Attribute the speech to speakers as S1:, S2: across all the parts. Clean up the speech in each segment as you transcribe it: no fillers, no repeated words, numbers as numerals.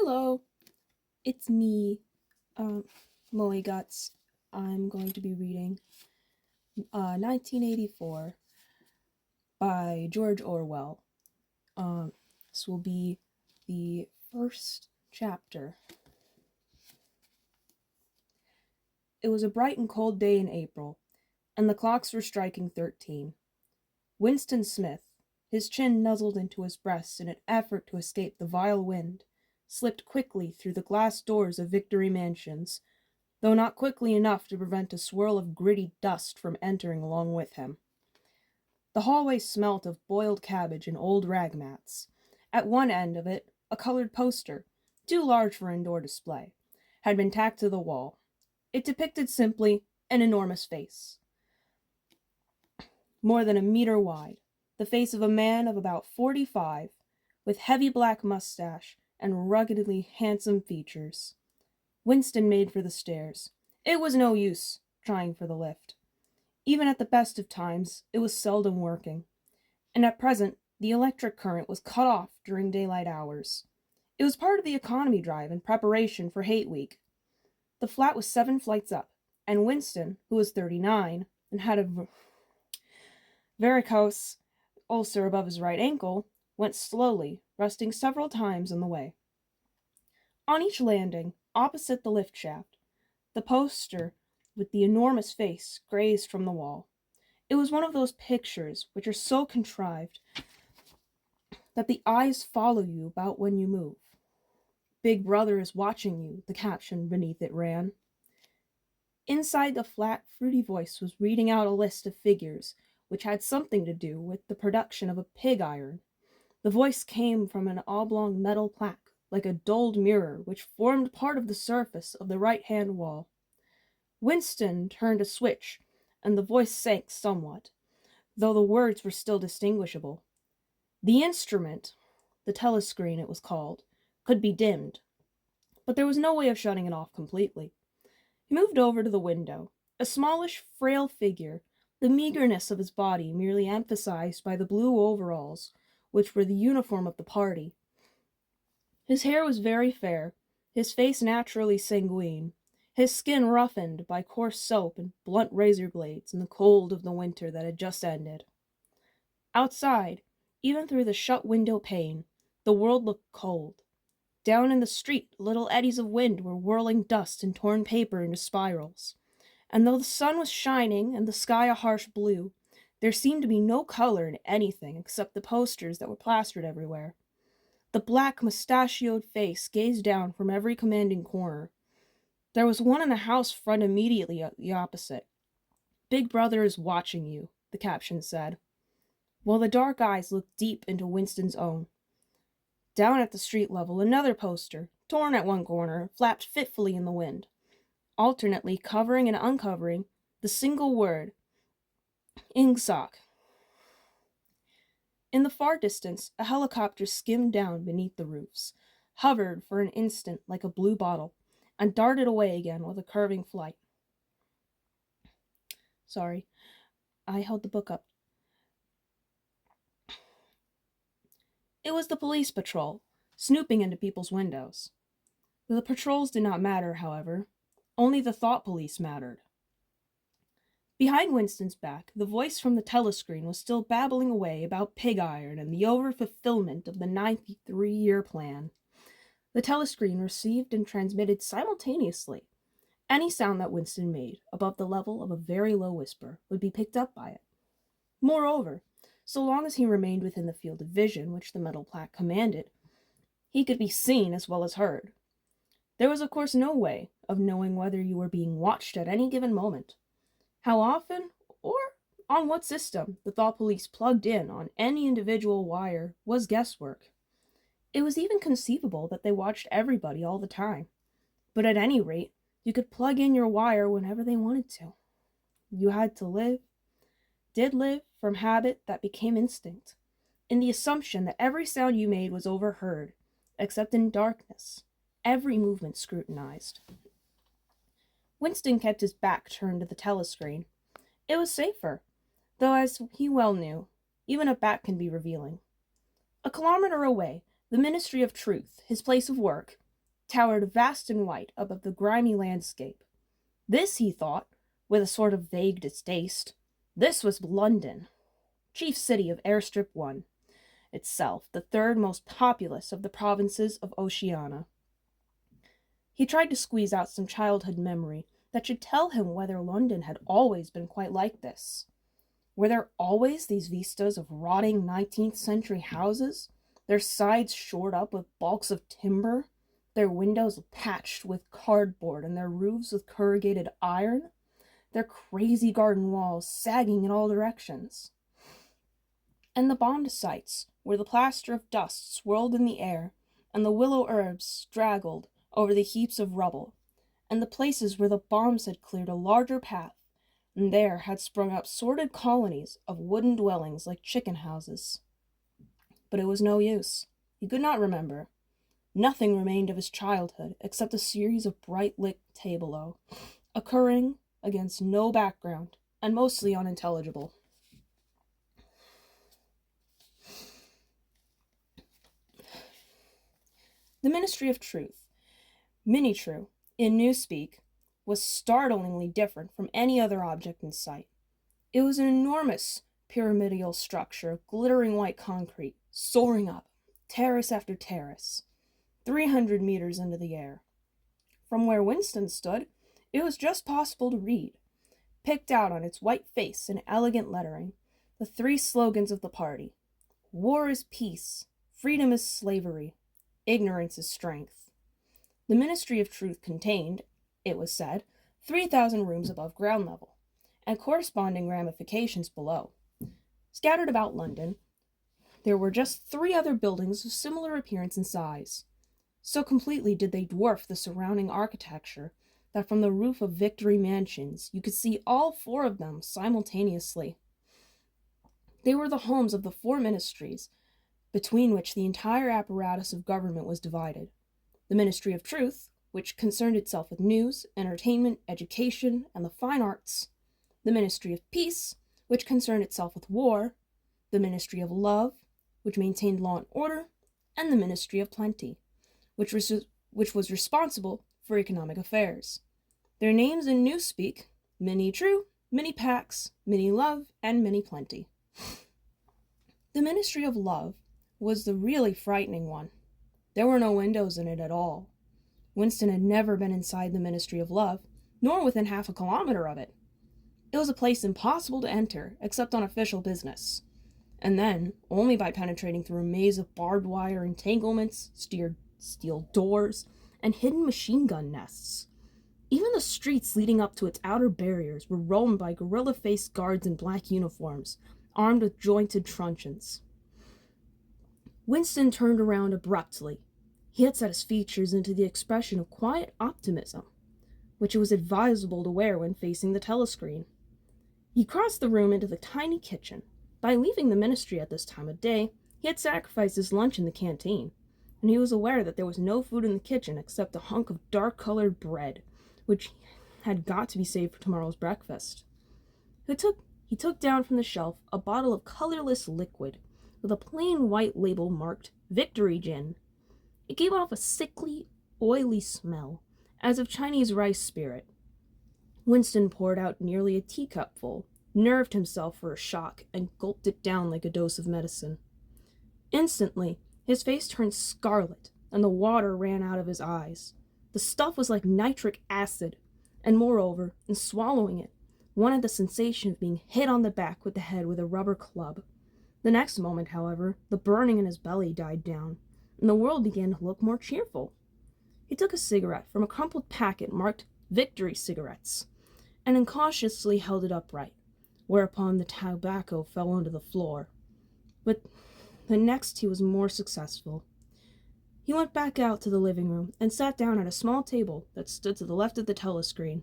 S1: Hello, it's me, um, Moe Guts. I'm going to be reading 1984 by George Orwell. Um, this will be the first chapter. It was a bright and cold day in April, and the clocks were striking 13. Winston Smith, his chin nuzzled into his breast in an effort to escape the vile wind, slipped quickly through the glass doors of Victory Mansions, though not quickly enough to prevent a swirl of gritty dust from entering along with him. The hallway smelt of boiled cabbage and old rag mats. At one end of it, a colored poster, too large for indoor display, had been tacked to the wall. It depicted simply an enormous face, more than a meter wide, the face of a man of about 45, with heavy black mustache and ruggedly handsome features. Winston made for the stairs. It was no use trying for the lift. Even at the best of times, it was seldom working, and at present the electric current was cut off during daylight hours. It was part of the economy drive in preparation for Hate Week. The flat was 7 flights up, and Winston, who was 39 and had a varicose ulcer above his right ankle, went slowly, resting several times on the way. On each landing, opposite the lift shaft, the poster with the enormous face grazed from the wall. It was one of those pictures which are so contrived that the eyes follow you about when you move. Big Brother is watching you, the caption beneath it ran. Inside the flat, fruity voice was reading out a list of figures which had something to do with the production of a pig iron. The voice came from an oblong metal plaque, like a dulled mirror, which formed part of the surface of the right-hand wall. Winston turned a switch, and the voice sank somewhat, though the words were still distinguishable. The instrument, the telescreen it was called, could be dimmed, but there was no way of shutting it off completely. He moved over to the window, a smallish, frail figure, the meagerness of his body merely emphasized by the blue overalls, which were the uniform of the party. His hair was very fair, his face naturally sanguine, his skin roughened by coarse soap and blunt razor blades in the cold of the winter that had just ended. Outside, even through the shut window pane, the world looked cold. Down in the street, little eddies of wind were whirling dust and torn paper into spirals. And though the sun was shining and the sky a harsh blue, there seemed to be no color in anything except the posters that were plastered everywhere. The black, mustachioed face gazed down from every commanding corner. There was one in the house front immediately the opposite. Big Brother is watching you, the caption said, while the dark eyes looked deep into Winston's own. Down at the street level, another poster, torn at one corner, flapped fitfully in the wind, alternately covering and uncovering the single word, Ingsoc. In the far distance, a helicopter skimmed down beneath the roofs, hovered for an instant like a blue bottle, and darted away again with a curving flight. Sorry, I held the book up. It was the police patrol, snooping into people's windows. The patrols did not matter, however. Only the thought police mattered. Behind Winston's back, the voice from the telescreen was still babbling away about pig iron and the over-fulfillment of the 93-year plan. The telescreen received and transmitted simultaneously. Any sound that Winston made, above the level of a very low whisper, would be picked up by it. Moreover, so long as he remained within the field of vision which the metal plaque commanded, he could be seen as well as heard. There was of course no way of knowing whether you were being watched at any given moment. How often, or on what system, the thought police plugged in on any individual wire was guesswork. It was even conceivable that they watched everybody all the time, but at any rate, you could plug in your wire whenever they wanted to. You had to did live, from habit that became instinct, in the assumption that every sound you made was overheard, except in darkness, every movement scrutinized. Winston kept his back turned to the telescreen. It was safer, though as he well knew, even a bat can be revealing. A kilometer away, the Ministry of Truth, his place of work, towered vast and white above the grimy landscape. This, he thought, with a sort of vague distaste, this was London, chief city of Airstrip 1, itself the third most populous of the provinces of Oceania. He tried to squeeze out some childhood memory that should tell him whether London had always been quite like this. Were there always these vistas of rotting 19th century houses, their sides shored up with balks of timber, their windows patched with cardboard and their roofs with corrugated iron, their crazy garden walls sagging in all directions? And the Bond sites, where the plaster of dust swirled in the air, and the willow herbs straggled over the heaps of rubble, and the places where the bombs had cleared a larger path, and there had sprung up sordid colonies of wooden dwellings like chicken houses. But it was no use. He could not remember. Nothing remained of his childhood except a series of bright-lit tableaux, occurring against no background, and mostly unintelligible. The Ministry of Truth, Minitrue, in Newspeak, was startlingly different from any other object in sight. It was an enormous pyramidal structure of glittering white concrete, soaring up, terrace after terrace, 300 meters into the air. From where Winston stood, it was just possible to read, picked out on its white face in elegant lettering, the three slogans of the party: war is peace, freedom is slavery, ignorance is strength. The Ministry of Truth contained, it was said, 3,000 rooms above ground level, and corresponding ramifications below. Scattered about London, there were just 3 other buildings of similar appearance and size. So completely did they dwarf the surrounding architecture that from the roof of Victory Mansions you could see all 4 of them simultaneously. They were the homes of the 4 ministries, between which the entire apparatus of government was divided. The Ministry of Truth, which concerned itself with news, entertainment, education, and the fine arts. The Ministry of Peace, which concerned itself with war. The Ministry of Love, which maintained law and order. And the Ministry of Plenty, which was responsible for economic affairs. Their names in Newspeak: Mini-True, Mini-Pax, Mini-Love, and Mini-Plenty. The Ministry of Love was the really frightening one. There were no windows in it at all. Winston had never been inside the Ministry of Love, nor within half a kilometer of it. It was a place impossible to enter, except on official business, and then only by penetrating through a maze of barbed wire entanglements, steel doors, and hidden machine gun nests. Even the streets leading up to its outer barriers were roamed by gorilla-faced guards in black uniforms, armed with jointed truncheons. Winston turned around abruptly. He had set his features into the expression of quiet optimism, which it was advisable to wear when facing the telescreen. He crossed the room into the tiny kitchen. By leaving the ministry at this time of day, he had sacrificed his lunch in the canteen, and he was aware that there was no food in the kitchen except a hunk of dark-colored bread, which had got to be saved for tomorrow's breakfast. He took down from the shelf a bottle of colorless liquid with a plain white label marked Victory Gin. It gave off a sickly, oily smell, as of Chinese rice spirit. Winston poured out nearly a teacupful, nerved himself for a shock, and gulped it down like a dose of medicine. Instantly, his face turned scarlet, and the water ran out of his eyes. The stuff was like nitric acid, and moreover, in swallowing it, one had the sensation of being hit on the back with the head with a rubber club. The next moment, however, the burning in his belly died down, and the world began to look more cheerful. He took a cigarette from a crumpled packet marked Victory Cigarettes, and incautiously held it upright, whereupon the tobacco fell onto the floor. But the next he was more successful. He went back out to the living room and sat down at a small table that stood to the left of the telescreen.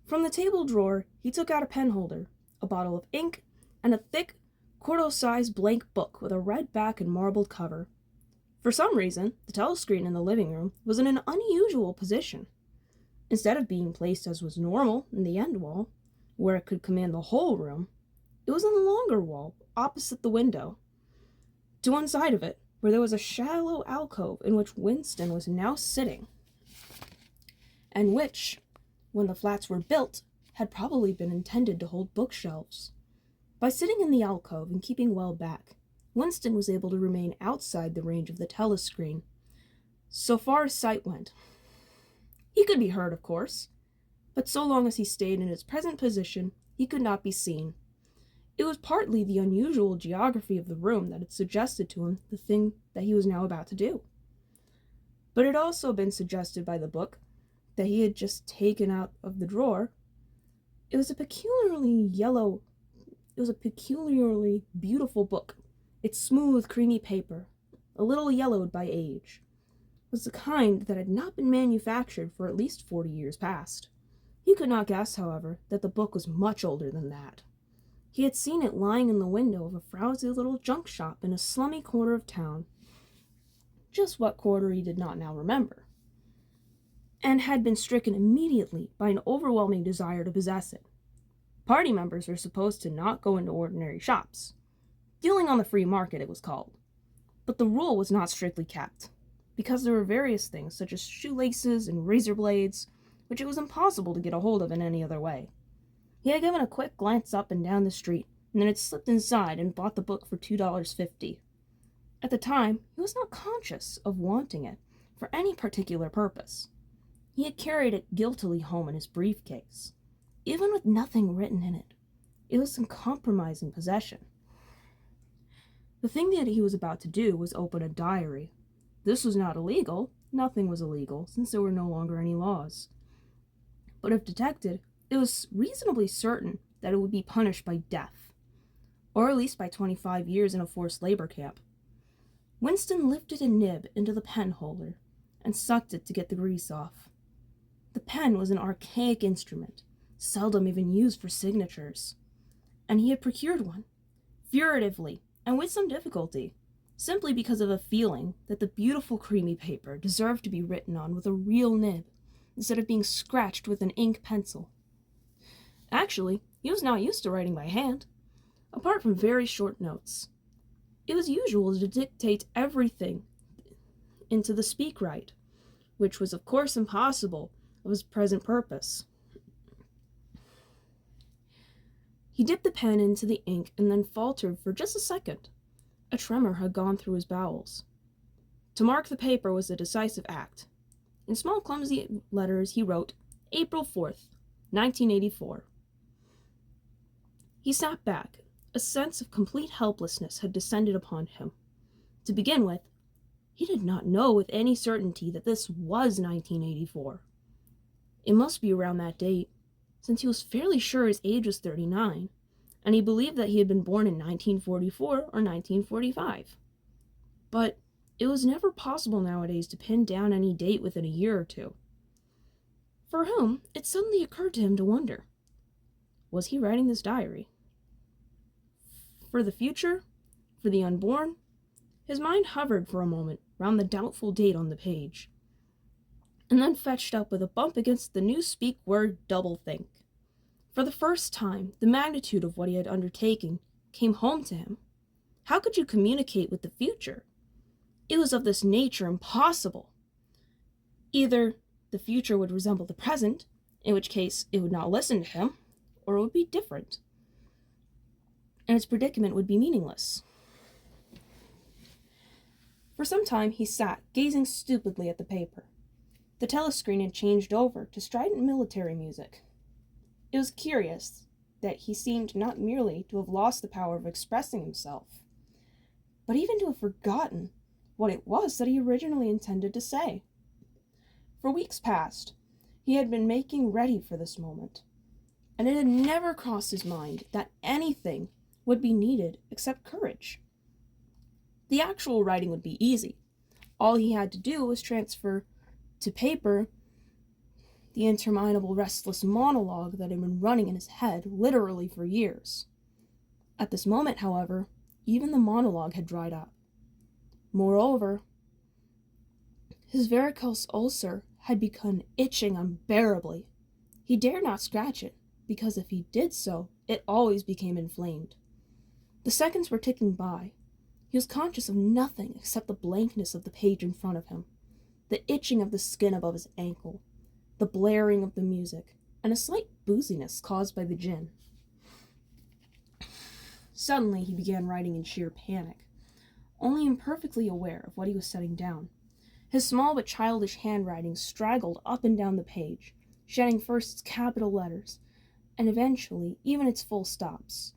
S1: From the table drawer, he took out a penholder, a bottle of ink, and a thick, quarto-sized blank book with a red back and marbled cover. For some reason, the telescreen in the living room was in an unusual position. Instead of being placed as was normal in the end wall, where it could command the whole room, it was in the longer wall, opposite the window. To one side of it, where there was a shallow alcove in which Winston was now sitting, and which, when the flats were built, had probably been intended to hold bookshelves. By sitting in the alcove and keeping well back, Winston was able to remain outside the range of the telescreen, so far as sight went. He could be heard, of course, but so long as he stayed in his present position, he could not be seen. It was partly the unusual geography of the room that had suggested to him the thing that he was now about to do. But it had also been suggested by the book that he had just taken out of the drawer. It was a peculiarly beautiful book. Its smooth, creamy paper, a little yellowed by age, was the kind that had not been manufactured for at least 40 years past. He could not guess, however, that the book was much older than that. He had seen it lying in the window of a frowsy little junk shop in a slummy corner of town, just what quarter he did not now remember, and had been stricken immediately by an overwhelming desire to possess it. Party members were supposed to not go into ordinary shops. Dealing on the free market, it was called. But the rule was not strictly kept, because there were various things, such as shoelaces and razor blades, which it was impossible to get a hold of in any other way. He had given a quick glance up and down the street, and then had slipped inside and bought the book for $2.50. At the time, he was not conscious of wanting it for any particular purpose. He had carried it guiltily home in his briefcase. Even with nothing written in it, it was some compromising possession. The thing that he was about to do was open a diary. This was not illegal. Nothing was illegal, since there were no longer any laws. But if detected, it was reasonably certain that it would be punished by death, or at least by 25 years in a forced labor camp. Winston lifted a nib into the pen holder and sucked it to get the grease off. The pen was an archaic instrument, seldom even used for signatures, and he had procured one, furtively and with some difficulty, simply because of a feeling that the beautiful creamy paper deserved to be written on with a real nib, instead of being scratched with an ink pencil. Actually, he was not used to writing by hand, apart from very short notes. It was usual to dictate everything into the speak-write, which was of course impossible of his present purpose. He dipped the pen into the ink and then faltered for just a second. A tremor had gone through his bowels. To mark the paper was a decisive act. In small clumsy letters he wrote, April 4th, 1984. He sat back. A sense of complete helplessness had descended upon him. To begin with, he did not know with any certainty that this was 1984. It must be around that date, since he was fairly sure his age was 39, and he believed that he had been born in 1944 or 1945. But it was never possible nowadays to pin down any date within a year or two. For whom, it suddenly occurred to him to wonder, was he writing this diary? For the future? For the unborn? His mind hovered for a moment round the doubtful date on the page, and then fetched up with a bump against the newspeak word doublethink. For the first time, the magnitude of what he had undertaken came home to him. How could you communicate with the future? It was of this nature impossible. Either the future would resemble the present, in which case it would not listen to him, or it would be different, and its predicament would be meaningless. For some time he sat, gazing stupidly at the paper. The telescreen had changed over to strident military music. It was curious that he seemed not merely to have lost the power of expressing himself, but even to have forgotten what it was that he originally intended to say. For weeks past, he had been making ready for this moment, and it had never crossed his mind that anything would be needed except courage. The actual writing would be easy. All he had to do was transfer to paper the interminable restless monologue that had been running in his head literally for years. At this moment, however, even the monologue had dried up. Moreover, his varicose ulcer had begun itching unbearably. He dared not scratch it, because if he did so, it always became inflamed. The seconds were ticking by. He was conscious of nothing except the blankness of the page in front of him, the itching of the skin above his ankle, the blaring of the music, and a slight booziness caused by the gin. Suddenly he began writing in sheer panic, only imperfectly aware of what he was setting down. His small but childish handwriting straggled up and down the page, shedding first its capital letters, and eventually even its full stops.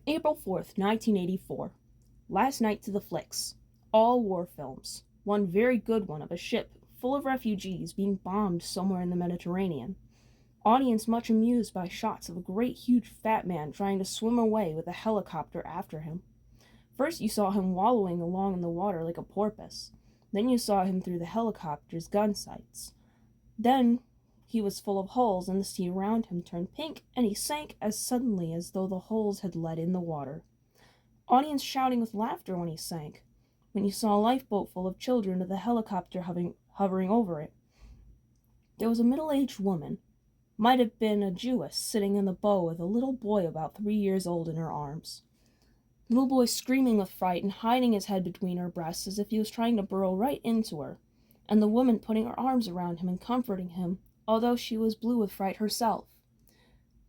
S1: April 4th, 1984. Last night to the flicks. All war films. One very good one of a ship full of refugees being bombed somewhere in the Mediterranean. Audience much amused by shots of a great huge fat man trying to swim away with a helicopter after him. First you saw him wallowing along in the water like a porpoise. Then you saw him through the helicopter's gun sights. Then he was full of holes and the sea around him turned pink and he sank as suddenly as though the holes had let in the water. Audience shouting with laughter when he sank. When you saw a lifeboat full of children with a helicopter hovering over it. There was a middle-aged woman, might have been a Jewess, sitting in the bow with a little boy about 3 years old in her arms. The little boy screaming with fright and hiding his head between her breasts as if he was trying to burrow right into her, and the woman putting her arms around him and comforting him, although she was blue with fright herself.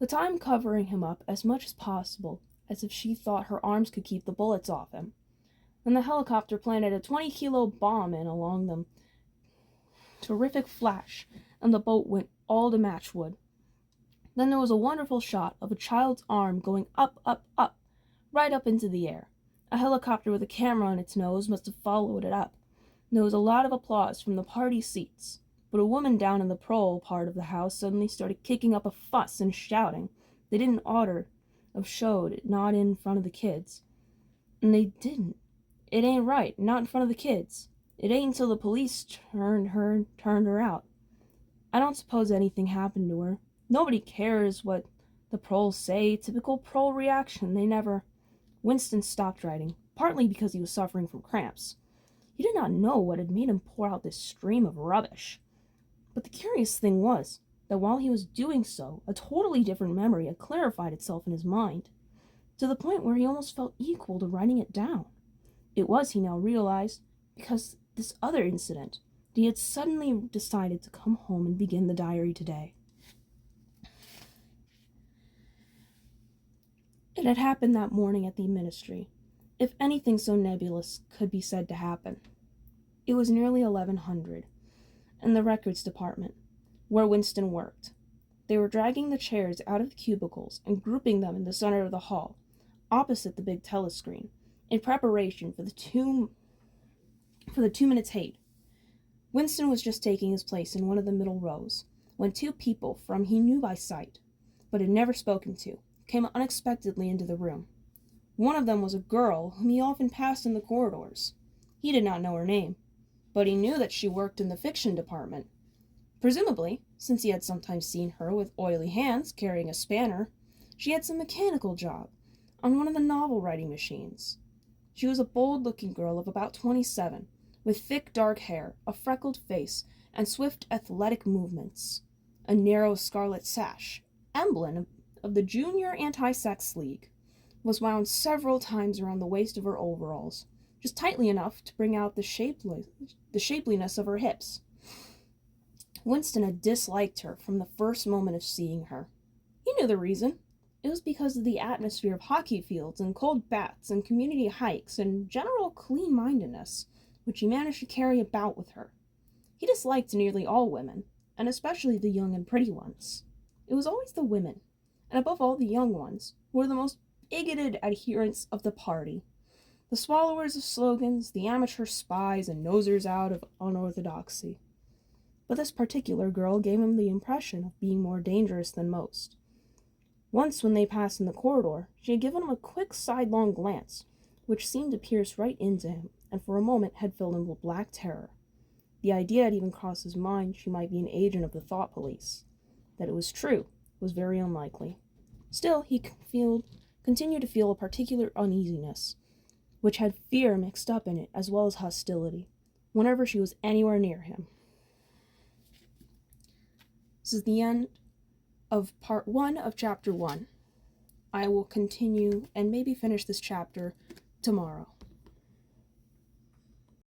S1: The time covering him up as much as possible, as if she thought her arms could keep the bullets off him. Then the helicopter planted a 20-kilo bomb in along them. Terrific flash, and the boat went all to matchwood. Then there was a wonderful shot of a child's arm going up, up, up, right up into the air. A helicopter with a camera on its nose must have followed it up. There was a lot of applause from the party seats, but a woman down in the prole part of the house suddenly started kicking up a fuss and shouting. They didn't oughter have showed it, not in front of the kids. And they didn't. It ain't right, not in front of the kids. It ain't until the police turned her out. I don't suppose anything happened to her. Nobody cares what the proles say. Typical prole reaction. They never... Winston stopped writing, partly because he was suffering from cramps. He did not know what had made him pour out this stream of rubbish. But the curious thing was that while he was doing so, a totally different memory had clarified itself in his mind, to the point where he almost felt equal to writing it down. It was, he now realized, because this other incident, that he had suddenly decided to come home and begin the diary today. It had happened that morning at the ministry, if anything so nebulous could be said to happen. It was nearly 1100, in the records department, where Winston worked. They were dragging the chairs out of the cubicles and grouping them in the center of the hall, opposite the big telescreen, in preparation for the 2 minutes hate. Winston was just taking his place in one of the middle rows, when 2 people from he knew by sight, but had never spoken to, came unexpectedly into the room. One of them was a girl whom he often passed in the corridors. He did not know her name, but he knew that she worked in the fiction department. Presumably, since he had sometimes seen her with oily hands carrying a spanner, she had some mechanical job on one of the novel-writing machines. She was a bold-looking girl of about 27, with thick dark hair, a freckled face, and swift athletic movements. A narrow scarlet sash, emblem of the Junior Anti-Sex League, was wound several times around the waist of her overalls, just tightly enough to bring out the shapeliness of her hips. Winston had disliked her from the first moment of seeing her. He knew the reason. It was because of the atmosphere of hockey fields and cold baths and community hikes and general clean-mindedness which he managed to carry about with her. He disliked nearly all women, and especially the young and pretty ones. It was always the women, and above all the young ones, who were the most bigoted adherents of the party, the swallowers of slogans, the amateur spies and nosers out of unorthodoxy. But this particular girl gave him the impression of being more dangerous than most. Once when they passed in the corridor, she had given him a quick sidelong glance, which seemed to pierce right into him, and for a moment had filled him with black terror. The idea had even crossed his mind she might be an agent of the thought police. That it was true was very unlikely. Still, he continued to feel a particular uneasiness, which had fear mixed up in it as well as hostility, whenever she was anywhere near him. This is the end of part 1 of chapter 1. I will continue and maybe finish this chapter tomorrow.